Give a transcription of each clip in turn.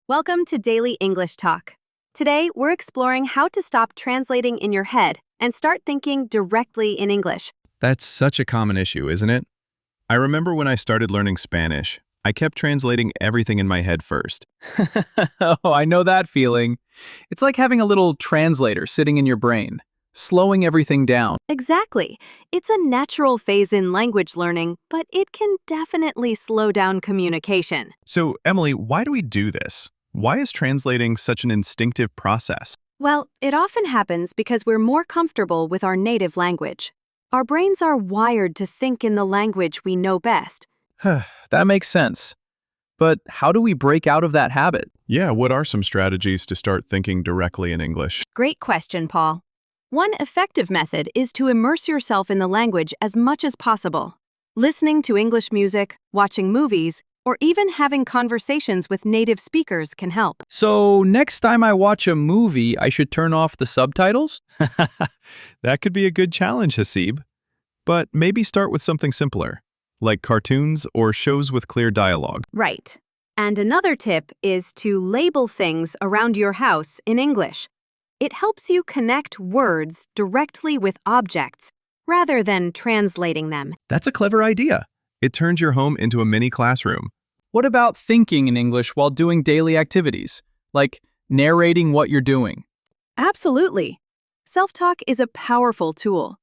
Welcome to Daily English Talk. Today, we're exploring how to stop translating in your head and start thinking directly in English. That's such a common issue, isn't it? I remember when I started learning Spanish, I kept translating everything in my head first. Oh, I know that feeling. It's like having a little translator sitting in your brain, slowing everything down. Exactly. It's a natural phase in language learning, but it can definitely slow down communication. So, Emily, why do we do this? Why is translating such an instinctive process? Well, it often happens because we're more comfortable with our native language. Our brains are wired to think in the language we know best. That makes sense. But how do we break out of that habit? Yeah, what are some strategies to start thinking directly in English? Great question, Paul. One effective method is to immerse yourself in the language as much as possible. Listening to English music, watching movies, or even having conversations with native speakers can help. So next time I watch a movie, I should turn off the subtitles? That could be a good challenge, Hasib. But maybe start with something simpler, like cartoons or shows with clear dialogue. Right. And another tip is to label things around your house in English. It helps you connect words directly with objects rather than translating them. That's a clever idea. It turns your home into a mini classroom. What about thinking in English while doing daily activities, like narrating what you're doing? Absolutely. Self-talk is a powerful tool.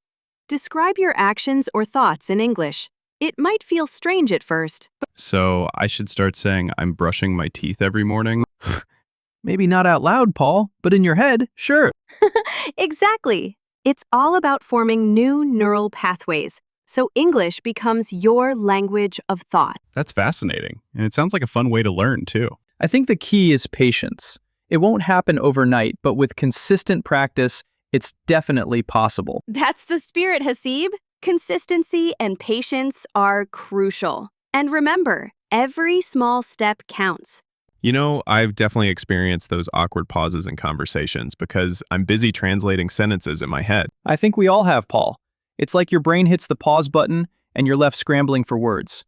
Describe your actions or thoughts in English. It might feel strange at first, but So I should start saying I'm brushing my teeth every morning? Maybe not out loud, Paul, but in your head, sure. exactly. It's all about forming new neural pathways, so English becomes your language of thought. That's fascinating. And it sounds like a fun way to learn, too. I think the key is patience. It won't happen overnight, but with consistent practice, it's definitely possible. That's the spirit, Hasib. Consistency and patience are crucial. And remember, every small step counts. You know, I've definitely experienced those awkward pauses in conversations because I'm busy translating sentences in my head. I think we all have, Paul. It's like your brain hits the pause button and you're left scrambling for words.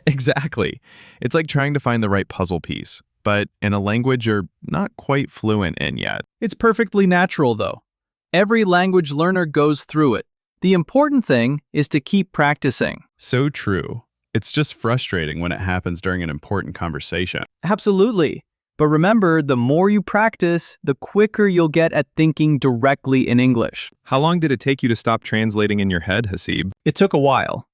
Exactly. It's like trying to find the right puzzle piece, but in a language you're not quite fluent in yet. It's perfectly natural, though. Every language learner goes through it. The important thing is to keep practicing. So true. It's just frustrating when it happens during an important conversation. Absolutely. But remember, the more you practice, the quicker you'll get at thinking directly in English. How long did it take you to stop translating in your head, Hasib? It took a while.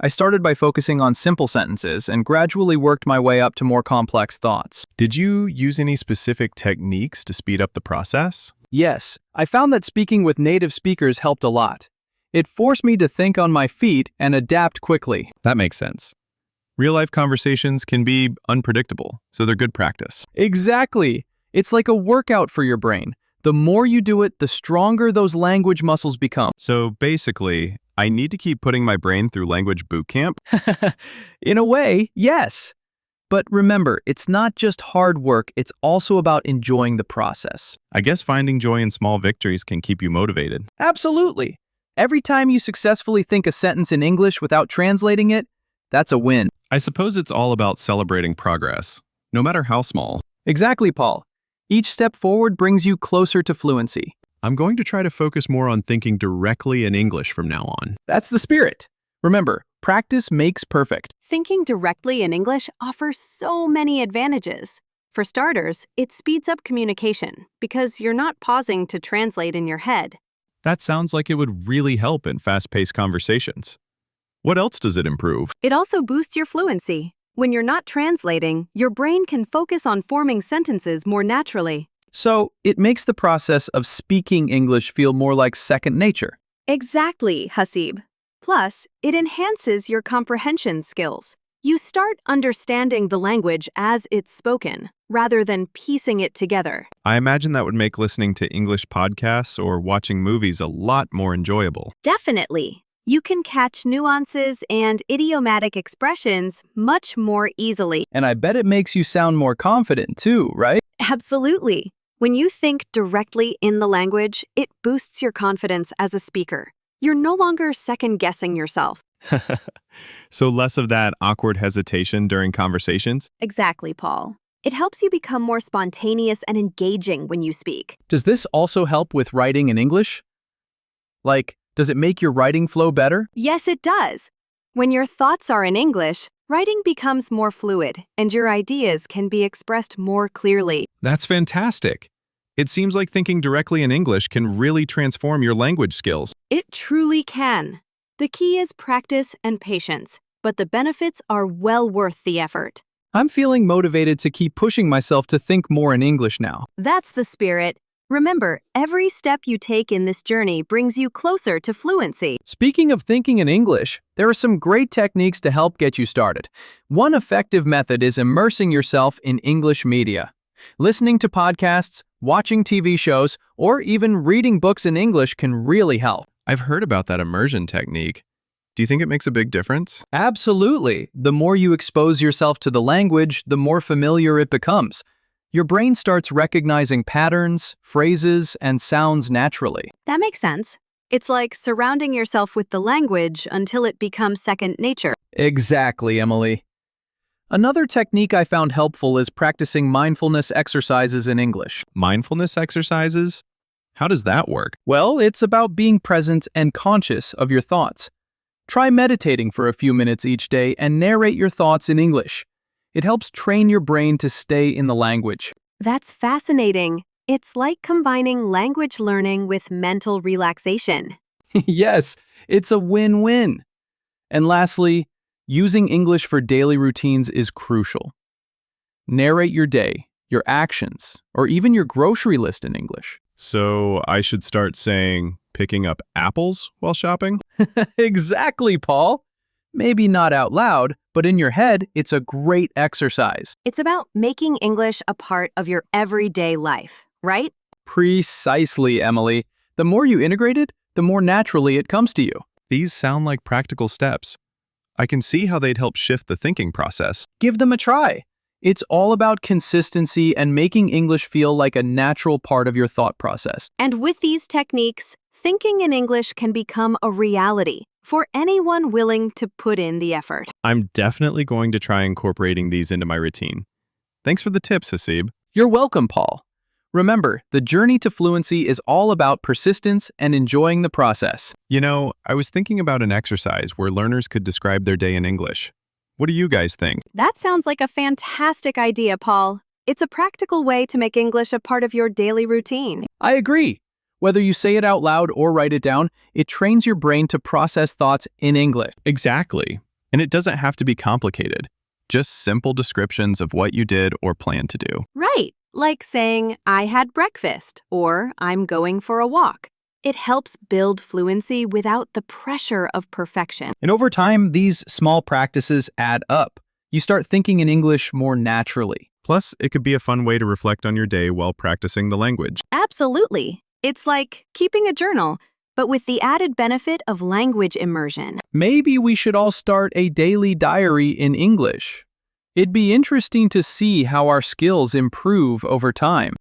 I started by focusing on simple sentences and gradually worked my way up to more complex thoughts. Did you use any specific techniques to speed up the process? Yes, I found that speaking with native speakers helped a lot. It forced me to think on my feet and adapt quickly. That makes sense. Real-life conversations can be unpredictable, so they're good practice. Exactly. It's like a workout for your brain. The more you do it, the stronger those language muscles become. So basically, I need to keep putting my brain through language boot camp? In a way, yes. But remember, it's not just hard work, it's also about enjoying the process. I guess finding joy in small victories can keep you motivated. Absolutely. Every time you successfully think a sentence in English without translating it, that's a win. I suppose it's all about celebrating progress, no matter how small. Exactly, Paul. Each step forward brings you closer to fluency. I'm going to try to focus more on thinking directly in English from now on. That's the spirit. Remember, practice makes perfect. Thinking directly in English offers so many advantages. For starters, it speeds up communication because you're not pausing to translate in your head. That sounds like it would really help in fast-paced conversations. What else does it improve? It also boosts your fluency. When you're not translating, your brain can focus on forming sentences more naturally. So, it makes the process of speaking English feel more like second nature. Exactly, Hasib. Plus, it enhances your comprehension skills. You start understanding the language as it's spoken, rather than piecing it together. I imagine that would make listening to English podcasts or watching movies a lot more enjoyable. Definitely. You can catch nuances and idiomatic expressions much more easily. And I bet it makes you sound more confident too, right? Absolutely. When you think directly in the language, it boosts your confidence as a speaker. You're no longer second-guessing yourself. So less of that awkward hesitation during conversations? Exactly, Paul. It helps you become more spontaneous and engaging when you speak. Does this also help with writing in English? Like, does it make your writing flow better? Yes, it does. When your thoughts are in English, writing becomes more fluid and your ideas can be expressed more clearly. That's fantastic. It seems like thinking directly in English can really transform your language skills. It truly can. The key is practice and patience, but the benefits are well worth the effort. I'm feeling motivated to keep pushing myself to think more in English now. That's the spirit. Remember, every step you take in this journey brings you closer to fluency. Speaking of thinking in English, there are some great techniques to help get you started. One effective method is immersing yourself in English media. Listening to podcasts, watching TV shows, or even reading books in English can really help. I've heard about that immersion technique. Do you think it makes a big difference? Absolutely. The more you expose yourself to the language, the more familiar it becomes. Your brain starts recognizing patterns, phrases, and sounds naturally. That makes sense. It's like surrounding yourself with the language until it becomes second nature. Exactly, Emily. Another technique I found helpful is practicing mindfulness exercises in English. Mindfulness exercises? How does that work? Well, it's about being present and conscious of your thoughts. Try meditating for a few minutes each day and narrate your thoughts in English. It helps train your brain to stay in the language. That's fascinating. It's like combining language learning with mental relaxation. Yes, it's a win-win. And lastly, using English for daily routines is crucial. Narrate your day, your actions, or even your grocery list in English. So I should start saying picking up apples while shopping? Exactly, Paul. Maybe not out loud, but in your head, it's a great exercise. It's about making English a part of your everyday life, right? Precisely, Emily. The more you integrate it, the more naturally it comes to you. These sound like practical steps. I can see how they'd help shift the thinking process. Give them a try. It's all about consistency and making English feel like a natural part of your thought process. And with these techniques, thinking in English can become a reality for anyone willing to put in the effort. I'm definitely going to try incorporating these into my routine. Thanks for the tips, Hasib. You're welcome, Paul. Remember, the journey to fluency is all about persistence and enjoying the process. You know, I was thinking about an exercise where learners could describe their day in English. What do you guys think? That sounds like a fantastic idea, Paul. It's a practical way to make English a part of your daily routine. I agree. Whether you say it out loud or write it down, it trains your brain to process thoughts in English. Exactly. And it doesn't have to be complicated. Just simple descriptions of what you did or plan to do. Right, like saying, I had breakfast, or I'm going for a walk. It helps build fluency without the pressure of perfection. And over time, these small practices add up. You start thinking in English more naturally. Plus, it could be a fun way to reflect on your day while practicing the language. Absolutely. It's like keeping a journal, but with the added benefit of language immersion. Maybe we should all start a daily diary in English. It'd be interesting to see how our skills improve over time.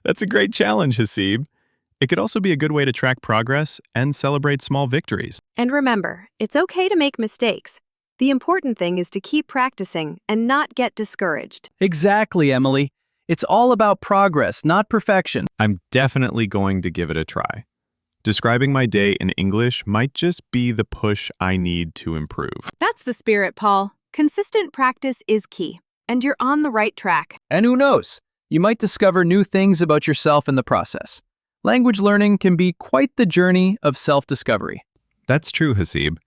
That's a great challenge, Hasib. It could also be a good way to track progress and celebrate small victories. And remember, it's okay to make mistakes. The important thing is to keep practicing and not get discouraged. Exactly, Emily. It's all about progress, not perfection. I'm definitely going to give it a try. Describing my day in English might just be the push I need to improve. That's the spirit, Paul. Consistent practice is key, and you're on the right track. And who knows? You might discover new things about yourself in the process. Language learning can be quite the journey of self-discovery. That's true, Hasib.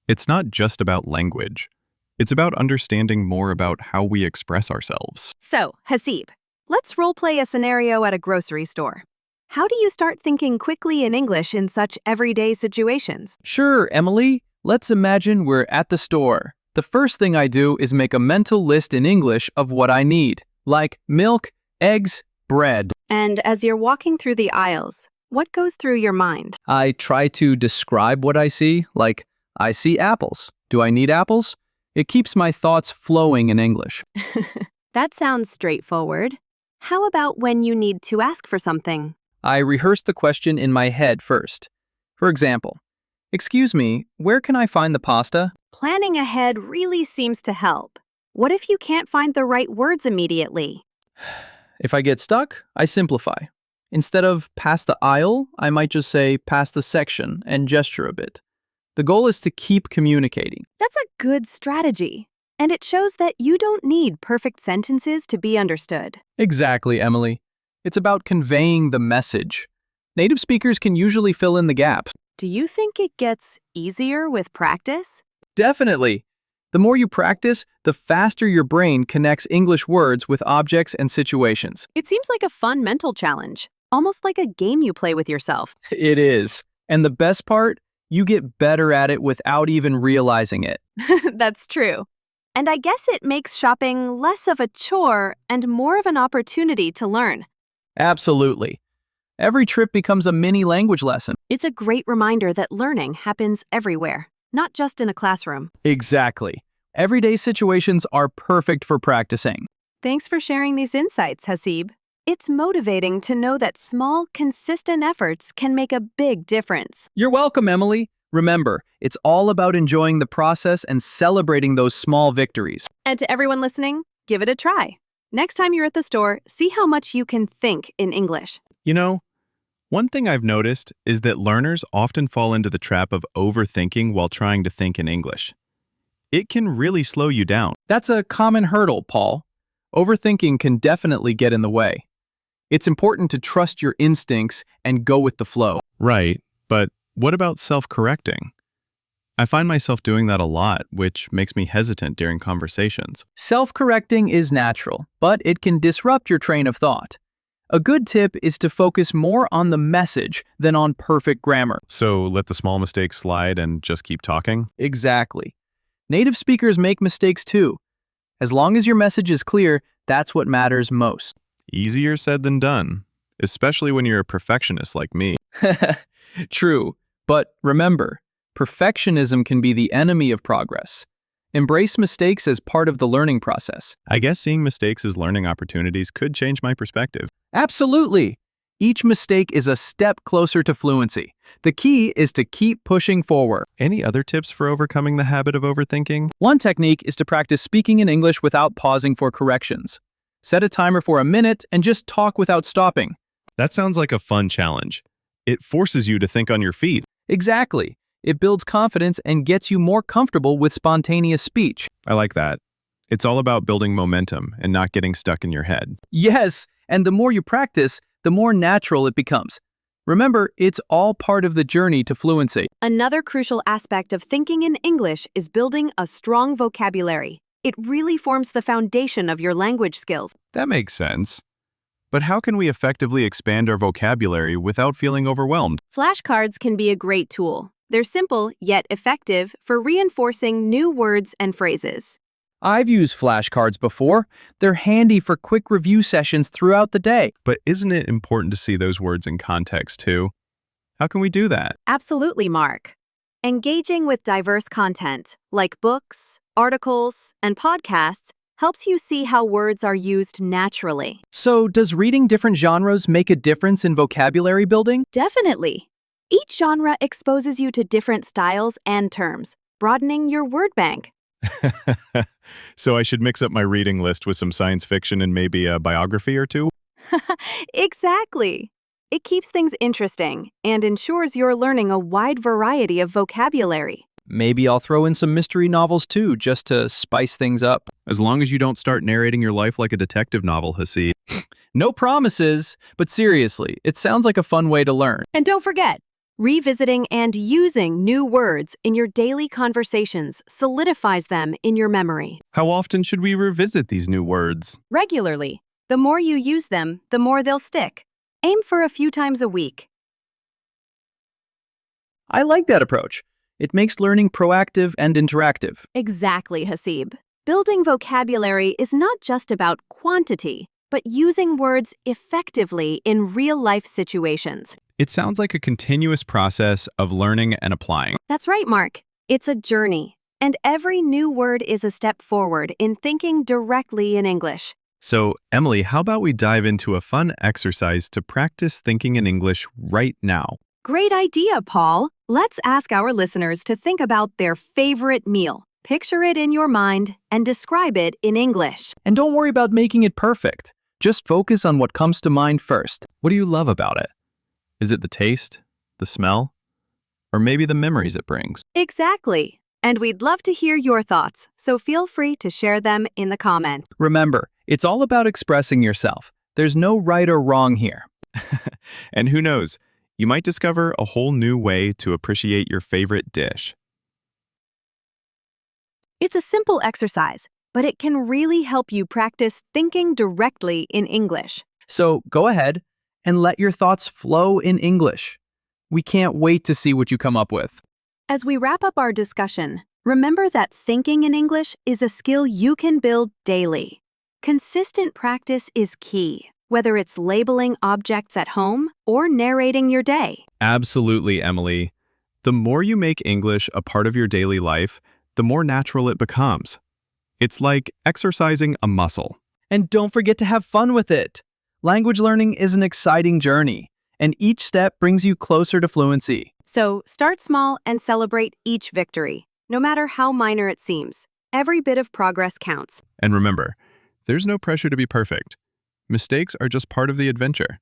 It's not just about language. It's about understanding more about how we express ourselves. So, Hasib, let's role-play a scenario at a grocery store. How do you start thinking quickly in English in such everyday situations? Sure, Emily. Let's imagine we're at the store. The first thing I do is make a mental list in English of what I need, like milk, eggs, bread. And as you're walking through the aisles, what goes through your mind? I try to describe what I see, like, I see apples. Do I need apples? It keeps my thoughts flowing in English. That sounds straightforward. How about when you need to ask for something? I rehearse the question in my head first. For example, excuse me, where can I find the pasta? Planning ahead really seems to help. What if you can't find the right words immediately? If I get stuck, I simplify. Instead of pass the aisle, I might just say pass the section and gesture a bit. The goal is to keep communicating. That's a good strategy. And it shows that you don't need perfect sentences to be understood. Exactly, Emily. It's about conveying the message. Native speakers can usually fill in the gaps. Do you think it gets easier with practice? Definitely. The more you practice, the faster your brain connects English words with objects and situations. It seems like a fun mental challenge, almost like a game you play with yourself. It is. And the best part, you get better at it without even realizing it. That's true. And I guess it makes shopping less of a chore and more of an opportunity to learn. Absolutely. Every trip becomes a mini language lesson. It's a great reminder that learning happens everywhere, not just in a classroom. Exactly. Everyday situations are perfect for practicing. Thanks for sharing these insights, Hasib. It's motivating to know that small, consistent efforts can make a big difference. You're welcome, Emily. Remember, it's all about enjoying the process and celebrating those small victories. And to everyone listening, give it a try. Next time you're at the store, see how much you can think in English. You know, one thing I've noticed is that learners often fall into the trap of overthinking while trying to think in English. It can really slow you down. That's a common hurdle, Paul. Overthinking can definitely get in the way. It's important to trust your instincts and go with the flow. Right, but what about self-correcting? I find myself doing that a lot, which makes me hesitant during conversations. Self-correcting is natural, but it can disrupt your train of thought. A good tip is to focus more on the message than on perfect grammar. So let the small mistakes slide and just keep talking? Exactly. Native speakers make mistakes too. As long as your message is clear, that's what matters most. Easier said than done, especially when you're a perfectionist like me. True, but remember, perfectionism can be the enemy of progress. Embrace mistakes as part of the learning process. I guess seeing mistakes as learning opportunities could change my perspective. Absolutely! Each mistake is a step closer to fluency. The key is to keep pushing forward. Any other tips for overcoming the habit of overthinking? One technique is to practice speaking in English without pausing for corrections. Set a timer for a minute and just talk without stopping. That sounds like a fun challenge. It forces you to think on your feet. Exactly. It builds confidence and gets you more comfortable with spontaneous speech. I like that. It's all about building momentum and not getting stuck in your head. Yes, and the more you practice, the more natural it becomes. Remember, it's all part of the journey to fluency. Another crucial aspect of thinking in English is building a strong vocabulary. It really forms the foundation of your language skills. That makes sense. But how can we effectively expand our vocabulary without feeling overwhelmed? Flashcards can be a great tool. They're simple yet effective for reinforcing new words and phrases. I've used flashcards before. They're handy for quick review sessions throughout the day. But isn't it important to see those words in context too? How can we do that? Absolutely, Mark. Engaging with diverse content, like books, articles, and podcasts, helps you see how words are used naturally. So, does reading different genres make a difference in vocabulary building? Definitely. Each genre exposes you to different styles and terms, broadening your word bank. So I should mix up my reading list with some science fiction and maybe a biography or two? Exactly. It keeps things interesting and ensures you're learning a wide variety of vocabulary. Maybe I'll throw in some mystery novels too, just to spice things up. As long as you don't start narrating your life like a detective novel, Hasib. No promises, but seriously, it sounds like a fun way to learn. And don't forget, revisiting and using new words in your daily conversations solidifies them in your memory. How often should we revisit these new words? Regularly. The more you use them, the more they'll stick. Aim for a few times a week. I like that approach. It makes learning proactive and interactive. Exactly, Hasib. Building vocabulary is not just about quantity, but using words effectively in real-life situations. It sounds like a continuous process of learning and applying. That's right, Mark. It's a journey, and every new word is a step forward in thinking directly in English. So, Emily, how about we dive into a fun exercise to practice thinking in English right now? Great idea, Paul. Let's ask our listeners to think about their favorite meal. Picture it in your mind and describe it in English. And don't worry about making it perfect. Just focus on what comes to mind first. What do you love about it? Is it the taste, the smell, or maybe the memories it brings? Exactly. And we'd love to hear your thoughts, so feel free to share them in the comments. Remember, it's all about expressing yourself. There's no right or wrong here. And who knows, you might discover a whole new way to appreciate your favorite dish. It's a simple exercise, but it can really help you practice thinking directly in English. So go ahead and let your thoughts flow in English. We can't wait to see what you come up with. As we wrap up our discussion, remember that thinking in English is a skill you can build daily. Consistent practice is key, whether it's labeling objects at home or narrating your day. Absolutely, Emily. The more you make English a part of your daily life, the more natural it becomes. It's like exercising a muscle. And don't forget to have fun with it. Language learning is an exciting journey, and each step brings you closer to fluency. So start small and celebrate each victory, no matter how minor it seems. Every bit of progress counts. And remember, there's no pressure to be perfect. Mistakes are just part of the adventure.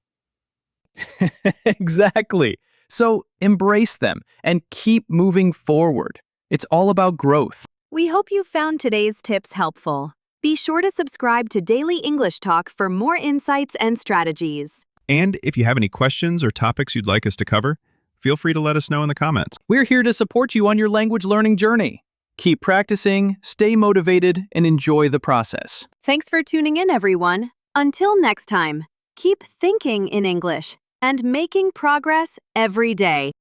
Exactly. So embrace them and keep moving forward. It's all about growth. We hope you found today's tips helpful. Be sure to subscribe to Daily English Talk for more insights and strategies. And if you have any questions or topics you'd like us to cover, feel free to let us know in the comments. We're here to support you on your language learning journey. Keep practicing, stay motivated, and enjoy the process. Thanks for tuning in, everyone. Until next time, keep thinking in English and making progress every day.